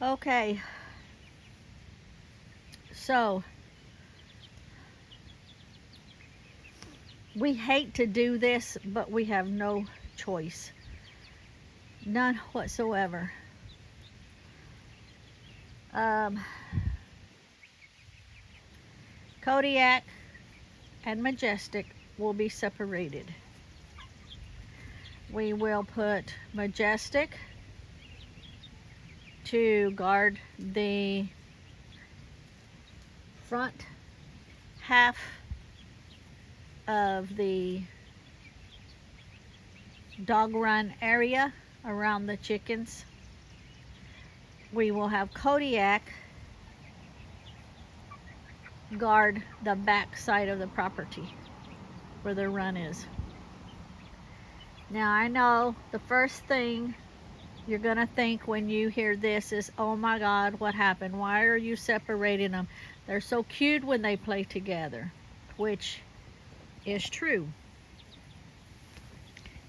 Okay, so we hate to do this, but we have no choice. None whatsoever. Um, Kodiak and Majestic will be separated. We will put Majestic to guard the front half of the dog run area around the chickens. We will have Kodiak guard the back side of the property where the run is. Now I know the first thing you're gonna think when you hear this is, oh my God, what happened? Why are you separating them? They're so cute when they play together, which is true.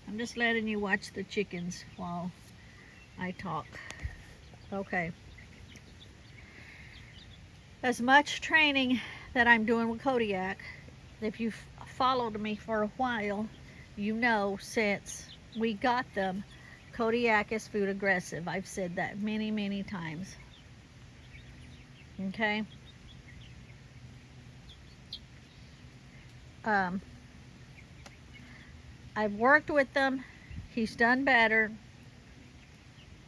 I'm just letting you watch the chickens while I talk. Okay. As much training that I'm doing with Kodiak, if you've followed me for a while, you know since we got them, Kodiak is food aggressive. I've said that many, many times. Okay? I've worked with them. He's done better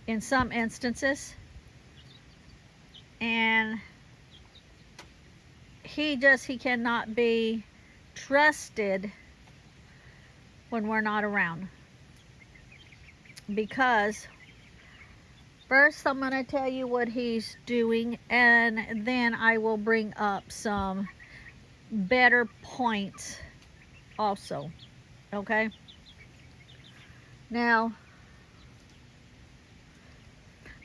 in some instances. And he cannot be trusted when we're not around. Because first I'm going to tell you what he's doing, and then I will bring up some better points also. Okay? Now,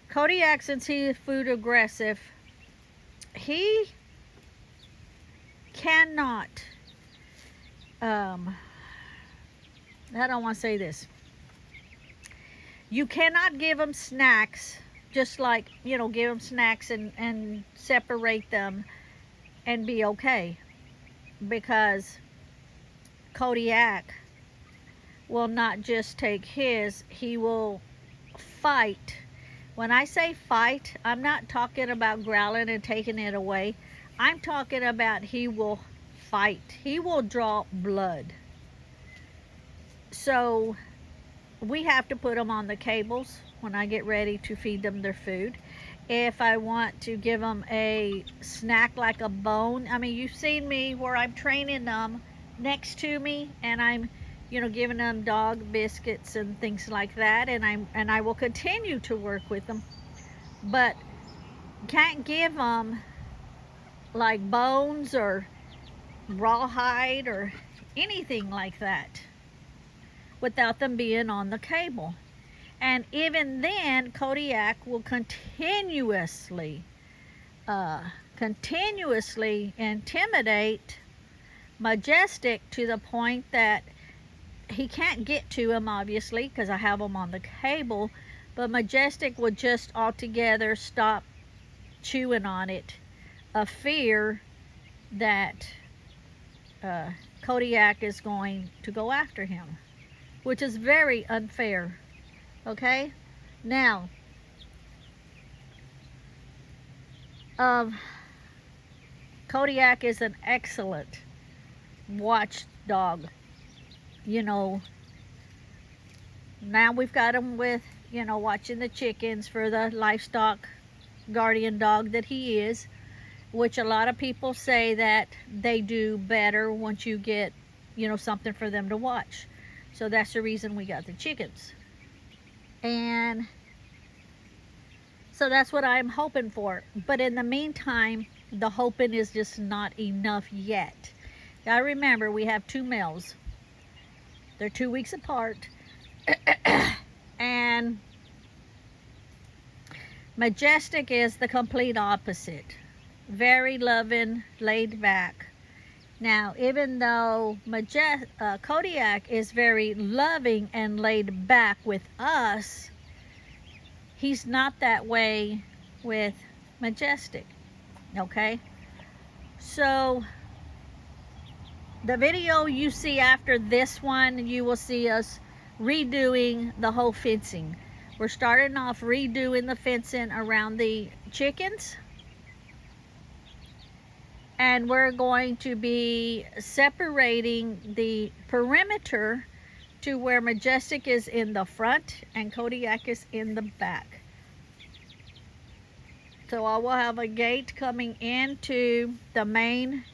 Kodiak, since he is food aggressive, he cannot, I don't want to say this. You cannot give them snacks, just like, you know, give them snacks and separate them and be okay. Because Kodiak will not just take his, he will fight. When I say fight, I'm not talking about growling and taking it away. I'm talking about he will fight. He will draw blood. So we have to put them on the cables when I get ready to feed them their food. If I want to give them a snack like a bone, I mean, you've seen me where I'm training them next to me, and I'm, you know, giving them dog biscuits and things like that, and I will continue to work with them, but can't give them like bones or rawhide or anything like that without them being on the cable. And even then, Kodiak will continuously intimidate Majestic to the point that he can't get to him, obviously, because I have him on the cable, but Majestic will just altogether stop chewing on it, a fear that Kodiak is going to go after him, which is very unfair. Okay? Now, Kodiak is an excellent watchdog. You know, now we've got him with, you know, watching the chickens for the livestock guardian dog that he is, which a lot of people say that they do better once you get, you know, something for them to watch. So that's the reason we got the chickens. And so that's what I'm hoping for. But in the meantime, the hoping is just not enough yet. Now remember, we have 2 males. They're 2 weeks apart. And Majestic is the complete opposite. Very loving, laid back. Now, even though Kodiak is very loving and laid back with us, he's not that way with Majestic. Okay, so the video you see after this one, you will see us redoing the whole fencing. We're starting off redoing the fencing around the chickens, and we're going to be separating the perimeter to where Majestic is in the front and Kodiak is in the back. So I will have a gate coming into the main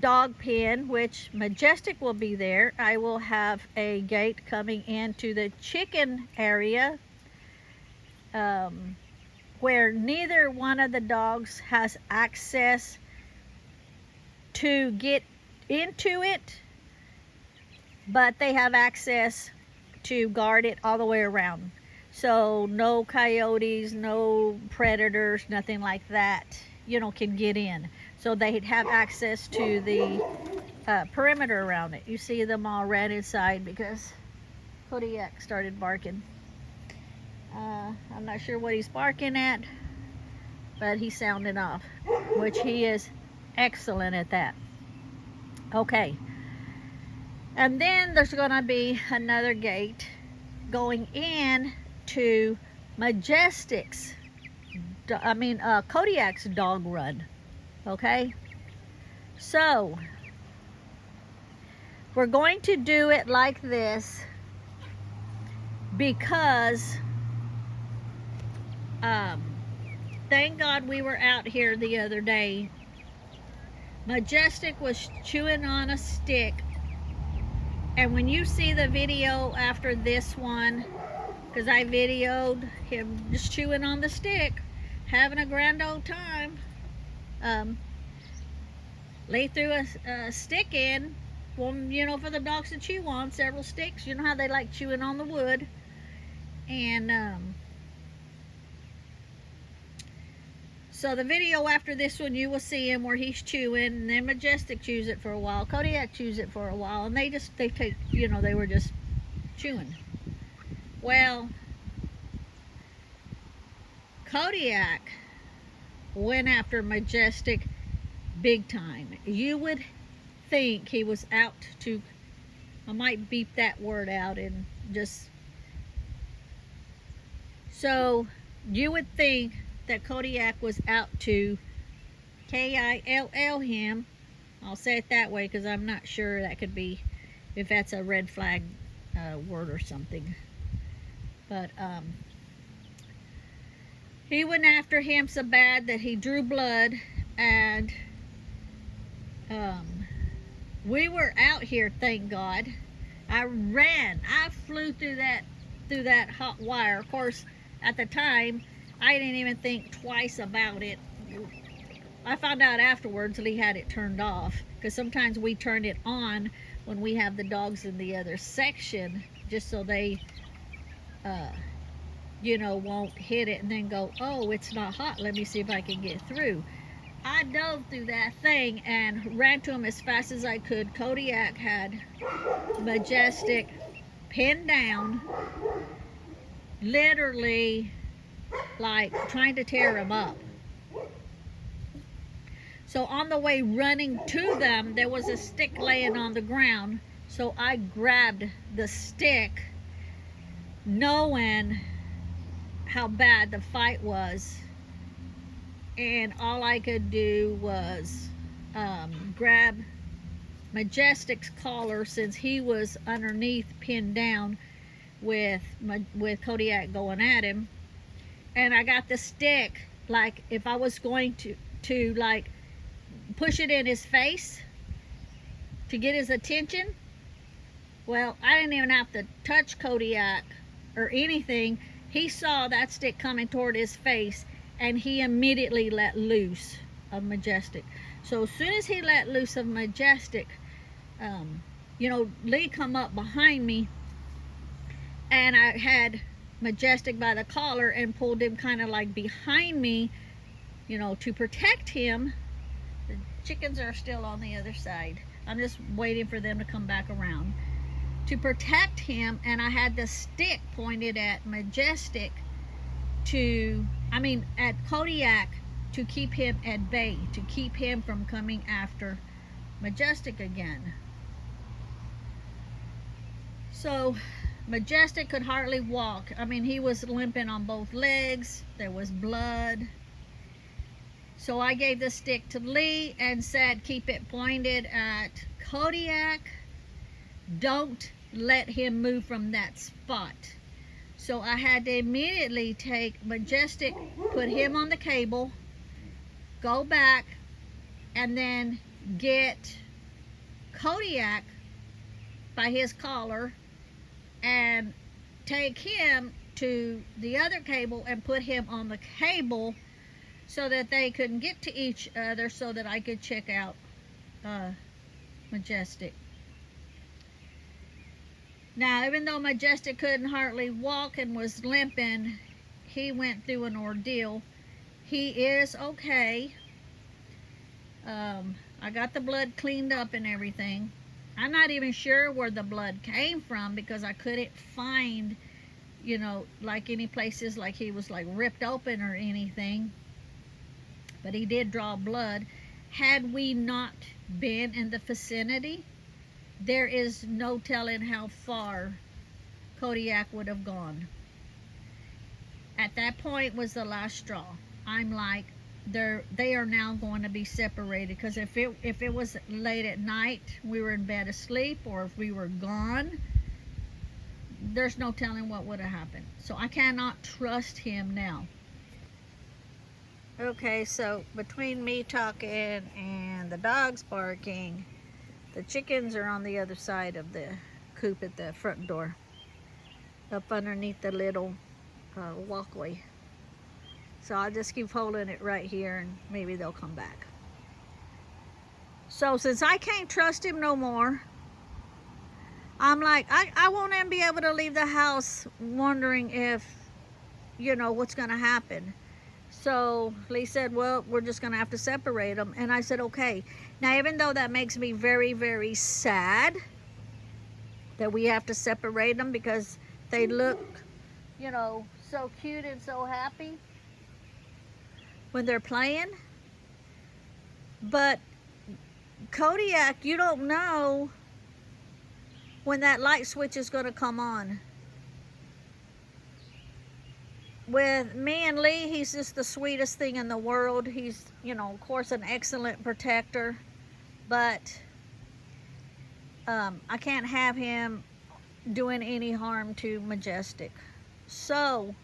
dog pen, which Majestic will be there. I will have a gate coming into the chicken area, where neither one of the dogs has access to get into it, but they have access to guard it all the way around. So no coyotes, no predators, nothing like that, you know, can get in. So they'd have access to the perimeter around it. You see them all ran inside because Kodiak started barking. I'm not sure what he's barking at, but he's sounding off, which he is excellent at that. Okay, and then there's gonna be another gate going in to Majestic's, Kodiak's dog run. Okay, so we're going to do it like this because thank God we were out here the other day. Majestic was chewing on a stick, and when you see the video after this one, because I videoed him just chewing on the stick, having a grand old time, Lee threw a stick in, one, you know, for the dogs to chew on, several sticks. You know how they like chewing on the wood. And so the video after this one, you will see him where he's chewing, and then Majestic chews it for a while, Kodiak chews it for a while, and they take, you know, they were just chewing. Well, Kodiak went after Majestic big time. You would think he was out to, I might beep that word out and just, so you would think that Kodiak was out to kill him. I'll say it that way because I'm not sure that could be, if that's a red flag word or something. But he went after him so bad that he drew blood, and we were out here, thank God. I flew through that hot wire. Of course, at the time, I didn't even think twice about it. I found out afterwards that he had it turned off, because sometimes we turn it on when we have the dogs in the other section, just so they you know, won't hit it and then go, oh, it's not hot, let me see if I can get through. I dove through that thing and ran to him as fast as I could. Kodiak had Majestic pinned down, literally like trying to tear him up. So on the way running to them, there was a stick laying on the ground. So I grabbed the stick, knowing how bad the fight was, and all I could do was grab Majestic's collar, since he was underneath pinned down with Kodiak going at him, and I got the stick, like if I was going to like push it in his face to get his attention. Well, I didn't even have to touch Kodiak or anything. He saw that stick coming toward his face, and he immediately let loose of Majestic. So as soon as he let loose of Majestic, you know, Lee come up behind me, and I had Majestic by the collar and pulled him kind of like behind me, you know, to protect him. The chickens are still on the other side. I'm just waiting for them to come back around. To protect him, and I had the stick pointed at Majestic, at Kodiak, to keep him at bay, to keep him from coming after Majestic again. So Majestic could hardly walk. I mean, he was limping on both legs. There was blood. So I gave the stick to Lee and said, keep it pointed at Kodiak. Don't let him move from that spot. So I had to immediately take Majestic, put him on the cable, go back, and then get Kodiak by his collar and take him to the other cable and put him on the cable so that they couldn't get to each other, so that I could check out Majestic. Now, even though Majestic couldn't hardly walk and was limping, he went through an ordeal. He is okay. I got the blood cleaned up and everything. I'm not even sure where the blood came from, because I couldn't find, you know, like any places like he was like ripped open or anything. But he did draw blood. Had we not been in the vicinity, there is no telling how far Kodiak would have gone. At that point was the last straw. I'm like, they are now going to be separated, because if it was late at night, we were in bed asleep, or if we were gone, there's no telling what would have happened. So I cannot trust him now. Okay, so between me talking and the dogs barking, the chickens are on the other side of the coop at the front door, up underneath the little walkway. So I'll just keep holding it right here, and maybe they'll come back. So since I can't trust him no more, I'm like, I won't even be able to leave the house wondering if, you know, what's going to happen. So Lee said, well, we're just going to have to separate them. And I said, okay. Now, even though that makes me very, very sad that we have to separate them, because they look, you know, so cute and so happy when they're playing. But Kodiak, you don't know when that light switch is going to come on. With me and Lee, he's just the sweetest thing in the world. He's, you know, of course, an excellent protector, but I can't have him doing any harm to Majestic. So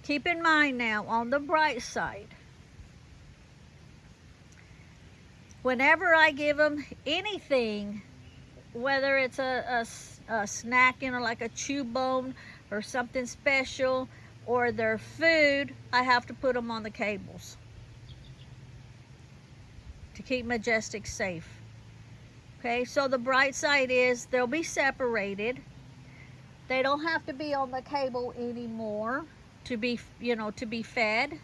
keep in mind now, on the bright side, whenever I give them anything, whether it's a snack, you know, like a chew bone or something special, or their food, I have to put them on the cables to keep Majestic safe. Okay, so the bright side is they'll be separated. They don't have to be on the cable anymore to be, you know, to be fed.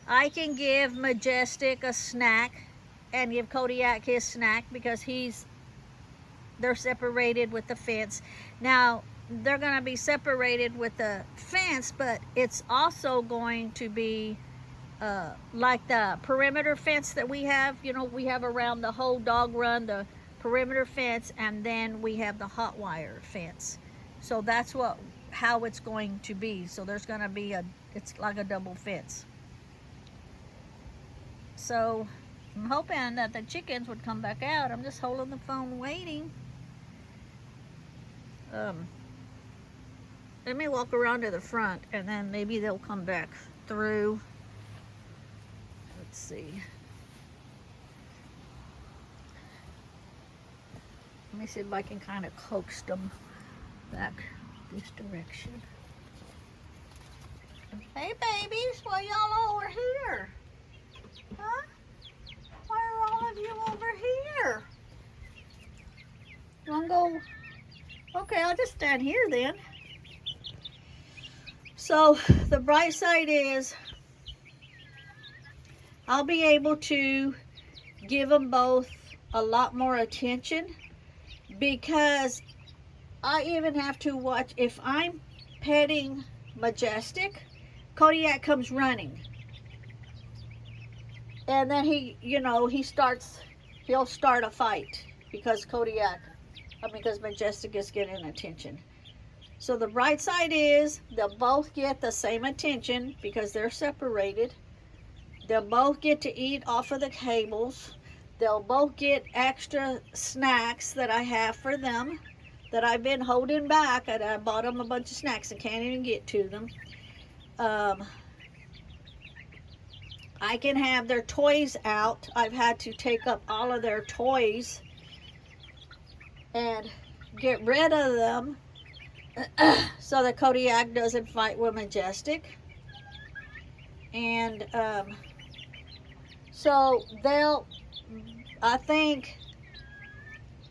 I can give Majestic a snack and give Kodiak his snack, because they're separated with the fence. Now, they're going to be separated with the fence, but it's also going to be like the perimeter fence that we have. You know, we have around the whole dog run, the perimeter fence, and then we have the hot wire fence. So that's how it's going to be. So there's going to be it's like a double fence. So I'm hoping that the chickens would come back out. I'm just holding the phone waiting. Let me walk around to the front, and then maybe they'll come back through. Let's see. Let me see if I can kind of coax them back this direction. Hey babies, why y'all over here? Huh? Why are all of you over here? You wanna go? Okay, I'll just stand here then. So the bright side is I'll be able to give them both a lot more attention, because I even have to watch if I'm petting Majestic, Kodiak comes running. And then he'll start a fight because because Majestic is getting attention. So the bright side is they'll both get the same attention because they're separated. They'll both get to eat off of the cables. They'll both get extra snacks that I have for them that I've been holding back. And I bought them a bunch of snacks and can't even get to them. I can have their toys out. I've had to take up all of their toys and get rid of them so that Kodiak doesn't fight with Majestic. And so I think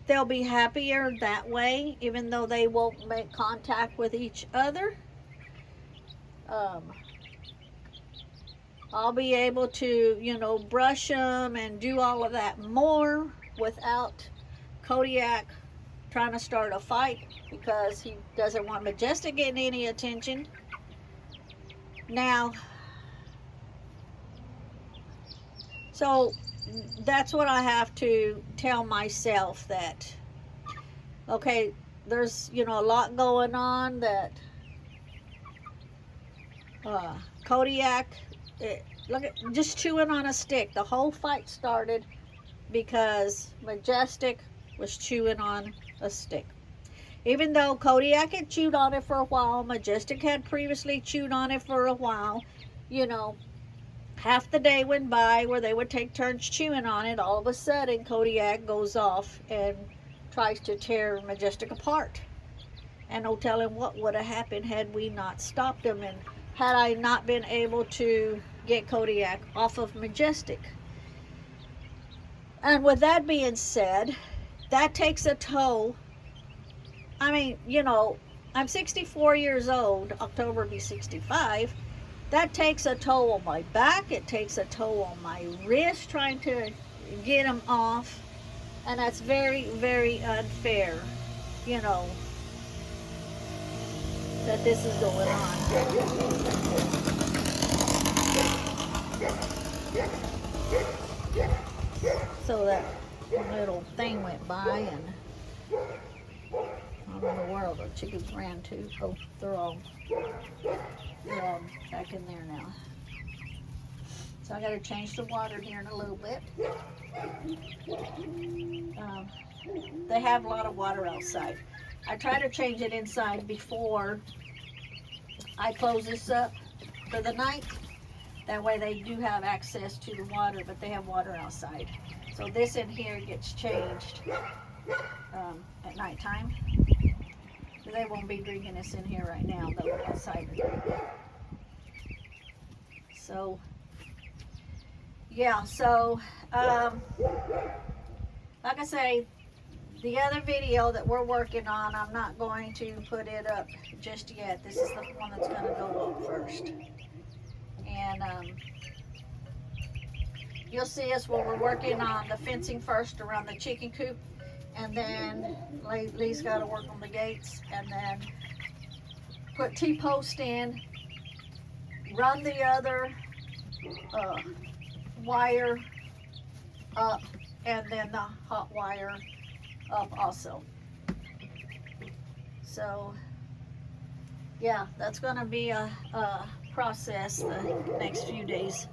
they'll be happier that way, even though they won't make contact with each other. I'll be able to, brush them and do all of that more without Kodiak trying to start a fight because he doesn't want Majestic getting any attention. Now, so that's what I have to tell myself, that, okay, there's, a lot going on, that Kodiak, look at, just chewing on a stick. The whole fight started because Majestic was chewing on a stick. Even though Kodiak had chewed on it for a while, Majestic had previously chewed on it for a while, half the day went by where they would take turns chewing on it. All of a sudden, Kodiak goes off and tries to tear Majestic apart. And no telling what would have happened had we not stopped him and had I not been able to get Kodiak off of Majestic. And with that being said, that takes a toll. I mean, I'm 64 years old. October will be 65. That takes a toll on my back. It takes a toll on my wrist trying to get them off. And that's very, very unfair, that this is going on. So that little thing went by, and I don't know where the chickens ran to. Oh, they're all back in there now. So I got to change the water here in a little bit. They have a lot of water outside. I try to change it inside before I close this up for the night. That way they do have access to the water, but they have water outside. So this in here gets changed at nighttime. They won't be drinking this in here right now, though, outside. So, yeah, so, like I say, the other video that we're working on, I'm not going to put it up just yet. This is the one that's going to go up first. And you'll see us where we're working on the fencing first around the chicken coop. And then Lee's got to work on the gates. And then put T-post in. Run the other wire up. And then the hot wire up also. So yeah, that's going to be a process the next few days.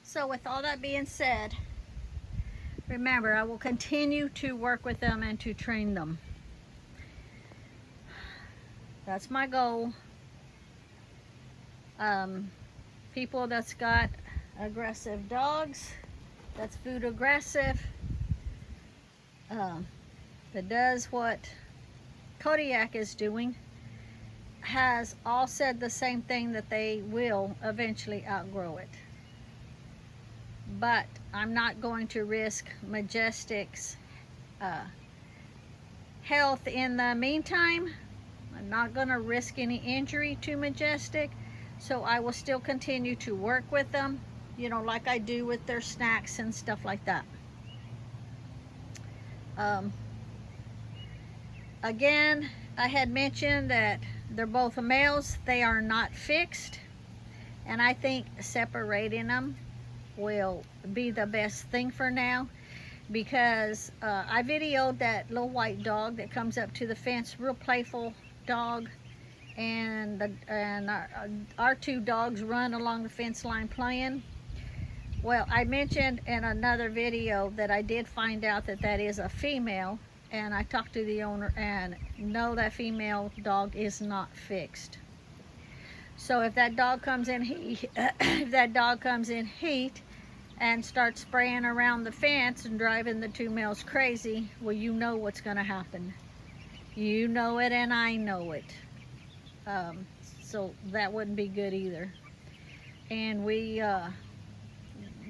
So with all that being said, remember, I will continue to work with them and to train them. That's my goal. People that's got aggressive dogs, that's food aggressive, that does what Kodiak is doing, has all said the same thing, that they will eventually outgrow it. But I'm not going to risk Majestic's health in the meantime. I'm not going to risk any injury to Majestic. So I will still continue to work with them, like I do with their snacks and stuff like that. Again, I had mentioned that they're both males. They are not fixed, and I think separating them will be the best thing for now, because I videoed that little white dog that comes up to the fence, real playful dog, and our two dogs run along the fence line playing. Well, I mentioned in another video that I did find out that that is a female, and I talked to the owner, and no, that female dog is not fixed. So if that dog comes in heat, if that dog comes in heat and starts spraying around the fence and driving the two males crazy, well, you know what's going to happen. You know it, and I know it. So that wouldn't be good either. And we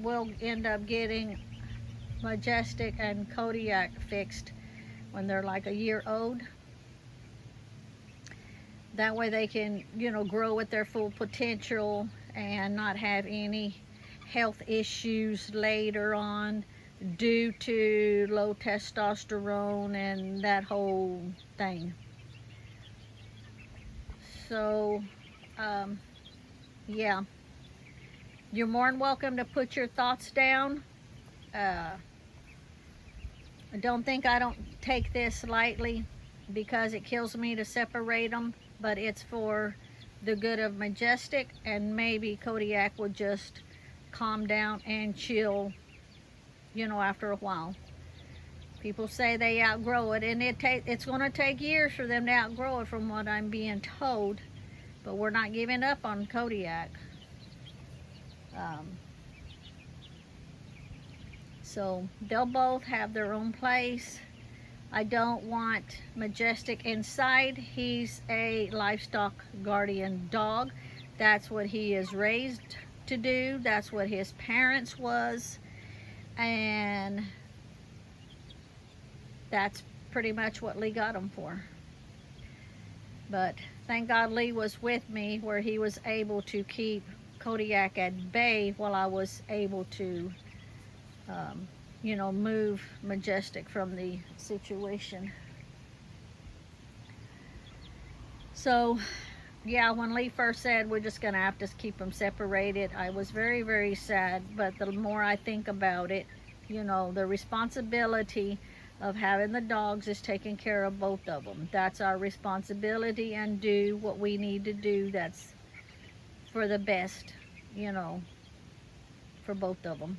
will end up getting Majestic and Kodiak fixed when they're like a year old. That way they can, grow at their full potential and not have any health issues later on due to low testosterone and that whole thing. So, yeah, you're more than welcome to put your thoughts down. Don't think I don't take this lightly, because it kills me to separate them, but it's for the good of Majestic, and maybe Kodiak will just calm down and chill, after a while. People say they outgrow it, and it's going to take years for them to outgrow it, from what I'm being told, but we're not giving up on Kodiak. So they'll both have their own place. I don't want Majestic inside. He's a livestock guardian dog. That's what he is raised to do. That's what his parents was. And that's pretty much what Lee got him for. But thank God Lee was with me, where he was able to keep Kodiak at bay while I was able to move Majestic from the situation. So, yeah, when Lee first said we're just going to have to keep them separated, I was very, very sad. But the more I think about it, the responsibility of having the dogs is taking care of both of them. That's our responsibility, and do what we need to do that's for the best, for both of them.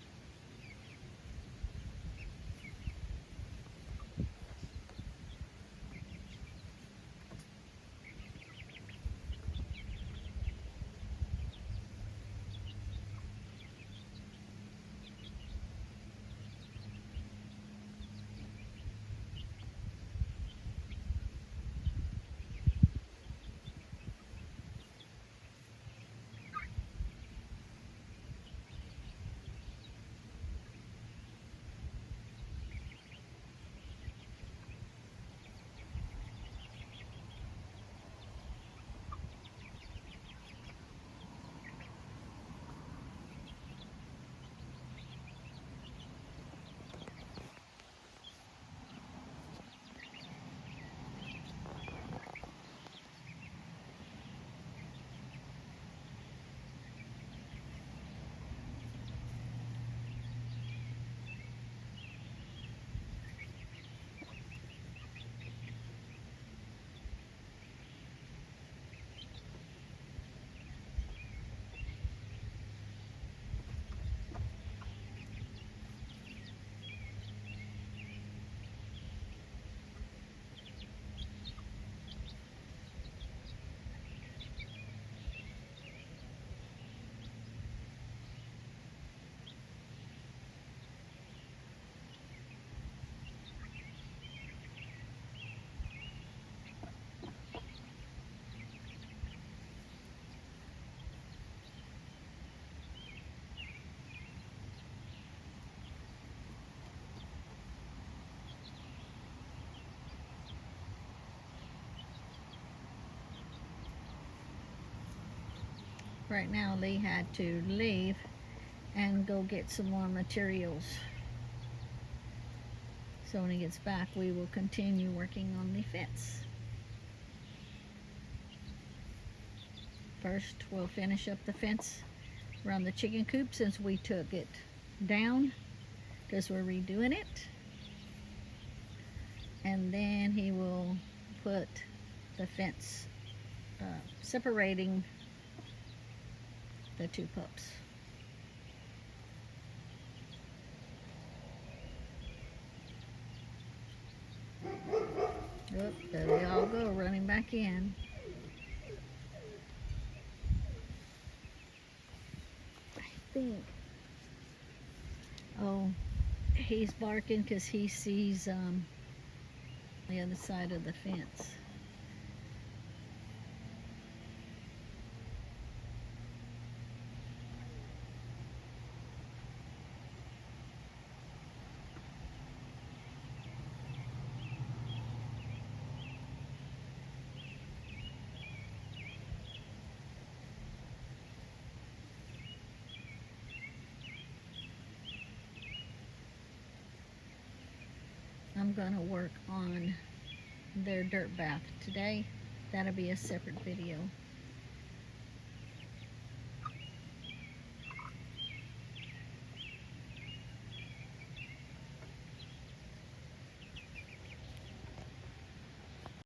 Right now, Lee had to leave and go get some more materials. So when he gets back, we will continue working on the fence. First, we'll finish up the fence around the chicken coop since we took it down because we're redoing it. And then he will put the fence separating the two pups. Oh, there they all go, running back in. I think, oh, he's barking because he sees the other side of the fence. I'm going to work on their dirt bath today. That'll be a separate video.